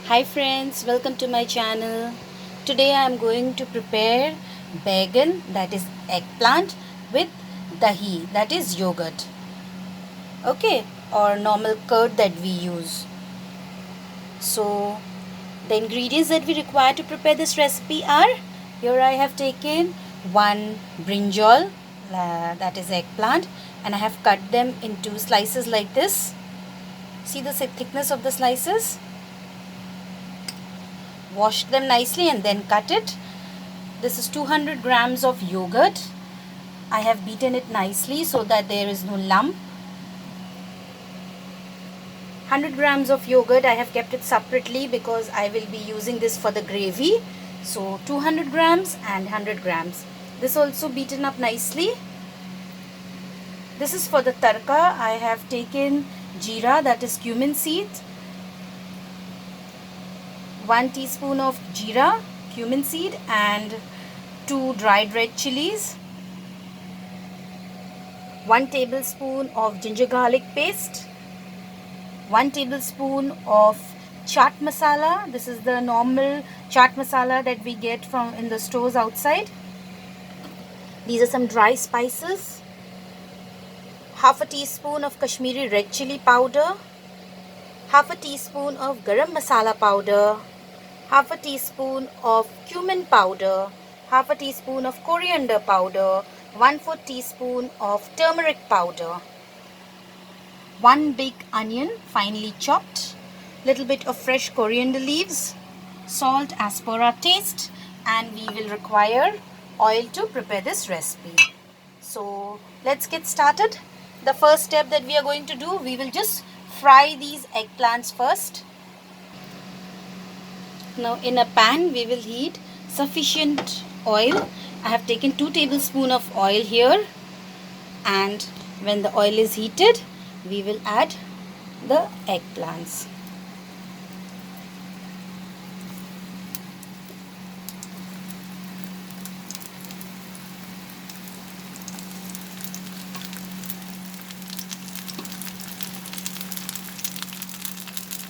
Hi friends, welcome to my channel. Today I am going to prepare baigan, that is eggplant, with dahi, that is yogurt. Okay, or normal curd that we use. So the ingredients that we require to prepare this recipe are, here I have taken one brinjal, that is eggplant, and I have cut them into slices like this. See the thickness of the slices? Wash them nicely and then cut it. This is 200 grams of yogurt. I have beaten it nicely so that there is no lump. 100 grams of yogurt, I have kept it separately because I will be using this for the gravy. So 200 grams and 100 grams. This also beaten up nicely. This is for the tarka. I have taken jeera, that is cumin seed. 1 teaspoon of jeera, cumin seed, and 2 dried red chilies. 1 tablespoon of ginger garlic paste. 1 tablespoon of chaat masala. This is the normal chaat masala that we get from in the stores outside. These are some dry spices. Half a teaspoon of Kashmiri red chili powder. Half a teaspoon of garam masala powder. Half a teaspoon of cumin powder. Half a teaspoon of coriander powder. 1/4 teaspoon of turmeric powder. 1 big onion finely chopped, little bit of fresh coriander leaves, salt as per our taste, and we will require oil to prepare this recipe. So let's get started. The first step that we are going to do, we will just fry these eggplants first. Now in a pan we will heat sufficient oil. I have taken 2 tablespoons of oil here, and when the oil is heated, we will add the eggplants.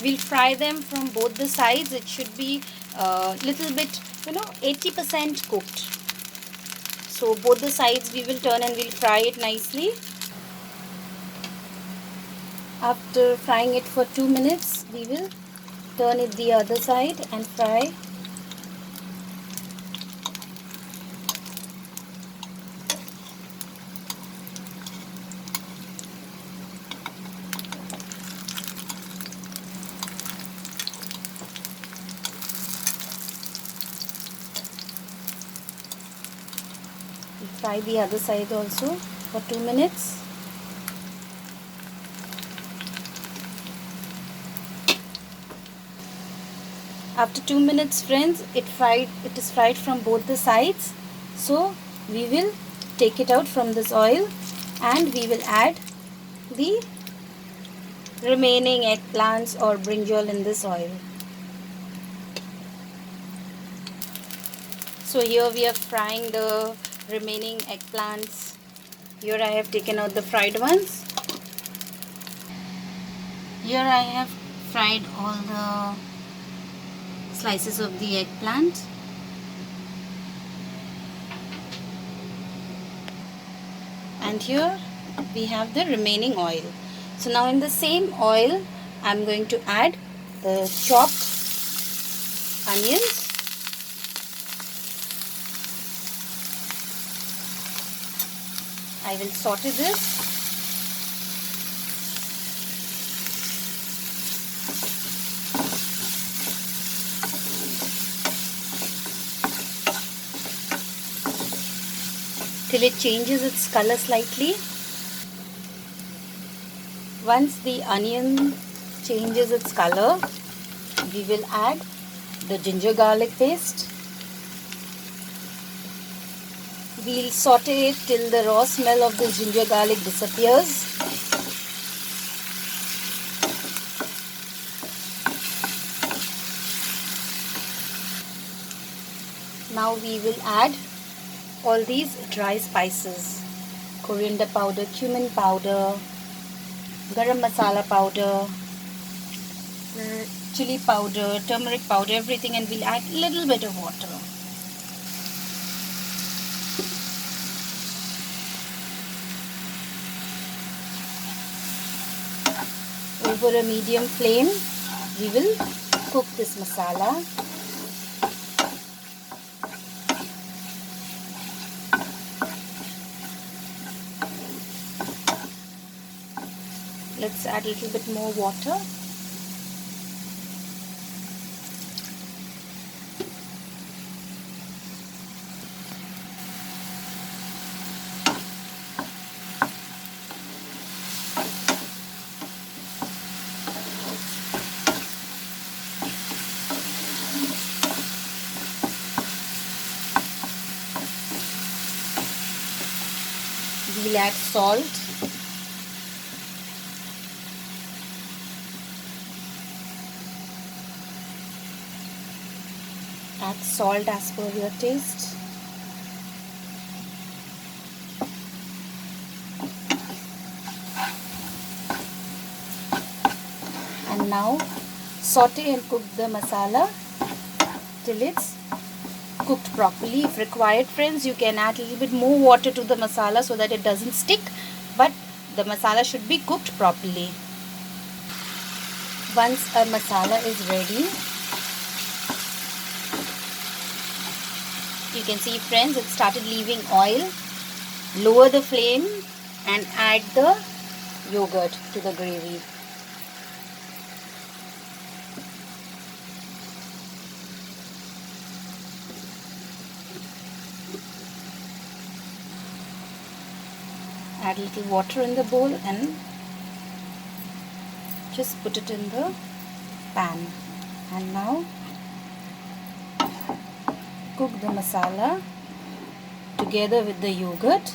We'll fry them from both the sides. It should be a little bit, 80% cooked. So both the sides we will turn and we'll fry it nicely. After frying it for 2 minutes, we will turn it the other side and fry. We fry the other side also for 2 minutes. After 2 minutes, friends, it is fried from both the sides. So we will take it out from this oil and we will add the remaining eggplants or brinjal in this oil. So here we are frying the remaining eggplants. Here I have taken out the fried ones. Here I have fried all the slices of the eggplant. And here we have the remaining oil. So now in the same oil, I am going to add the chopped onions. I will saute this. Till it changes its color slightly. Once the onion changes its color, we will add the ginger garlic paste. We'll saute it till the raw smell of the ginger garlic disappears. Now we will add all these dry spices: coriander powder, cumin powder, garam masala powder, chili powder, turmeric powder, everything, and we'll add a little bit of water. Over a medium flame, we will cook this masala. Let's add a little bit more water. We'll add salt. Add salt as per your taste. And now saute and cook the masala till it's cooked properly. If required, friends, you can add a little bit more water to the masala so that it doesn't stick, but the masala should be cooked properly. Once a masala is ready, you can see, friends, it started leaving oil. Lower the flame and add the yogurt to the gravy. Add a little water in the bowl and just put it in the pan. And now cook the masala together with the yogurt.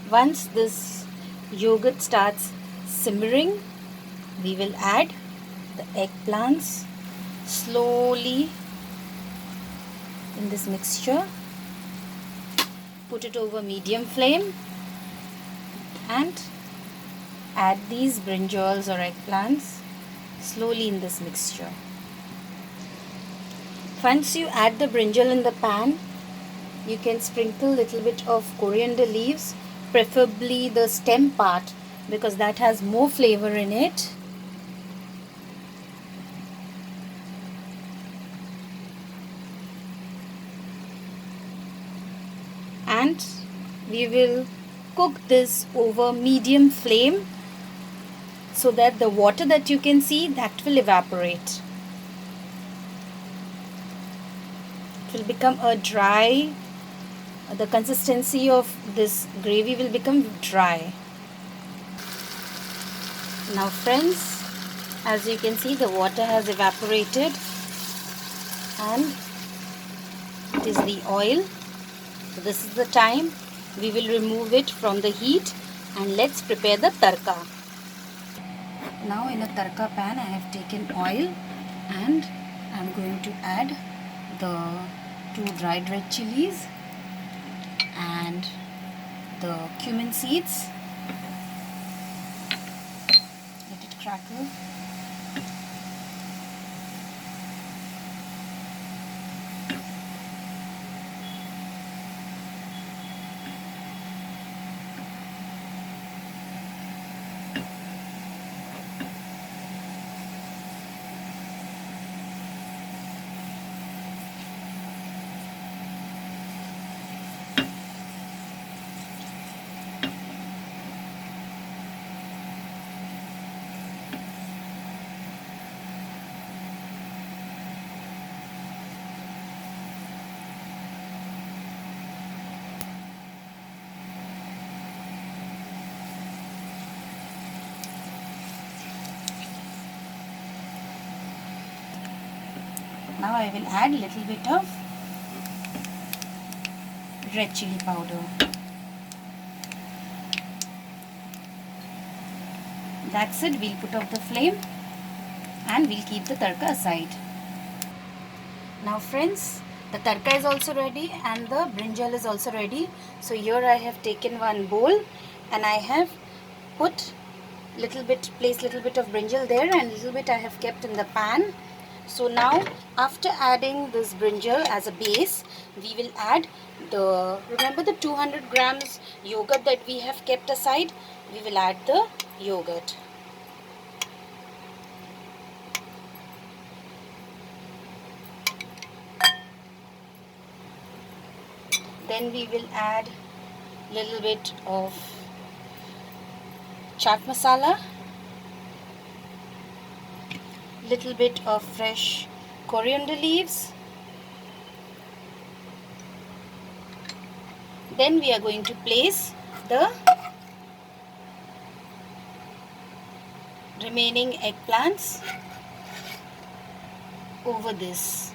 Once this yogurt starts simmering, we will add the eggplants slowly in this mixture. Put it over medium flame and add these brinjals or eggplants slowly in this mixture. Once you add the brinjal in the pan, you can sprinkle a little bit of coriander leaves, preferably the stem part, because that has more flavor in it. And we will cook this over medium flame so that the water that you can see, that will evaporate. It will become a dry, the consistency of this gravy will become dry. Now, friends, as you can see, the water has evaporated and it is the oil. So this is the time we will remove it from the heat and let's prepare the tarka. Now in a tarka pan I have taken oil and I am going to add the 2 dried red chilies and the cumin seeds. Let it crackle. Now I will add a little bit of red chili powder. That's it. We'll put off the flame and we'll keep the tadka aside. Now friends, the tadka is also ready and the brinjal is also ready. So here I have taken one bowl and I have put placed little bit of brinjal there and little bit I have kept in the pan. So now after adding this brinjal as a base, we will add remember the 200 grams yogurt that we have kept aside. We will add the yogurt. Then we will add little bit of chaat masala, little bit of fresh coriander leaves. Then we are going to place the remaining eggplants over this.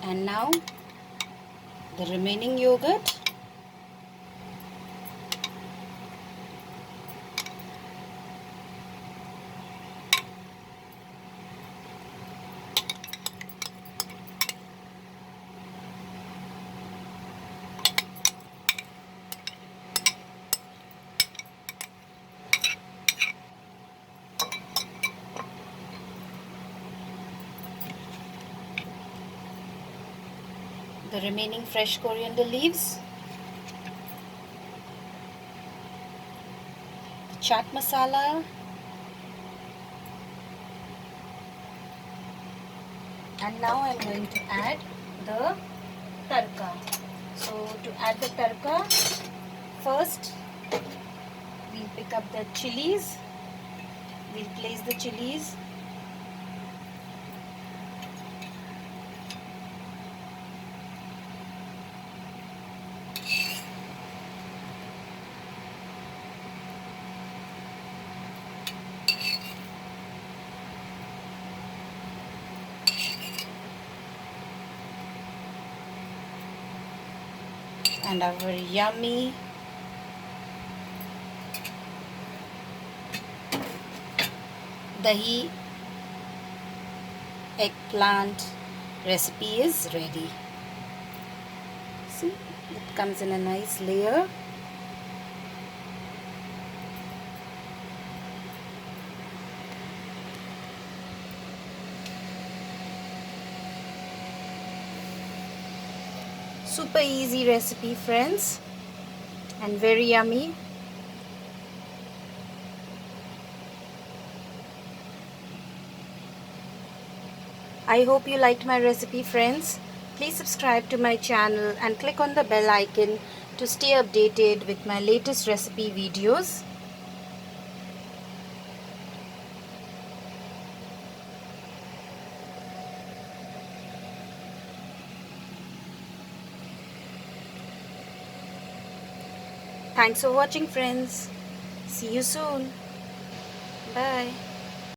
And now the remaining yogurt. The remaining fresh coriander leaves, the chaat masala, and now I am going to add the tadka. So to add the tadka, first we'll pick up the chilies, we'll place the chilies. And our yummy Dahi eggplant recipe is ready. See, it comes in a nice layer. Super easy recipe friends, and very yummy. I hope you liked my recipe friends. Please subscribe to my channel and click on the bell icon to stay updated with my latest recipe videos. Thanks for watching friends. See you soon. Bye.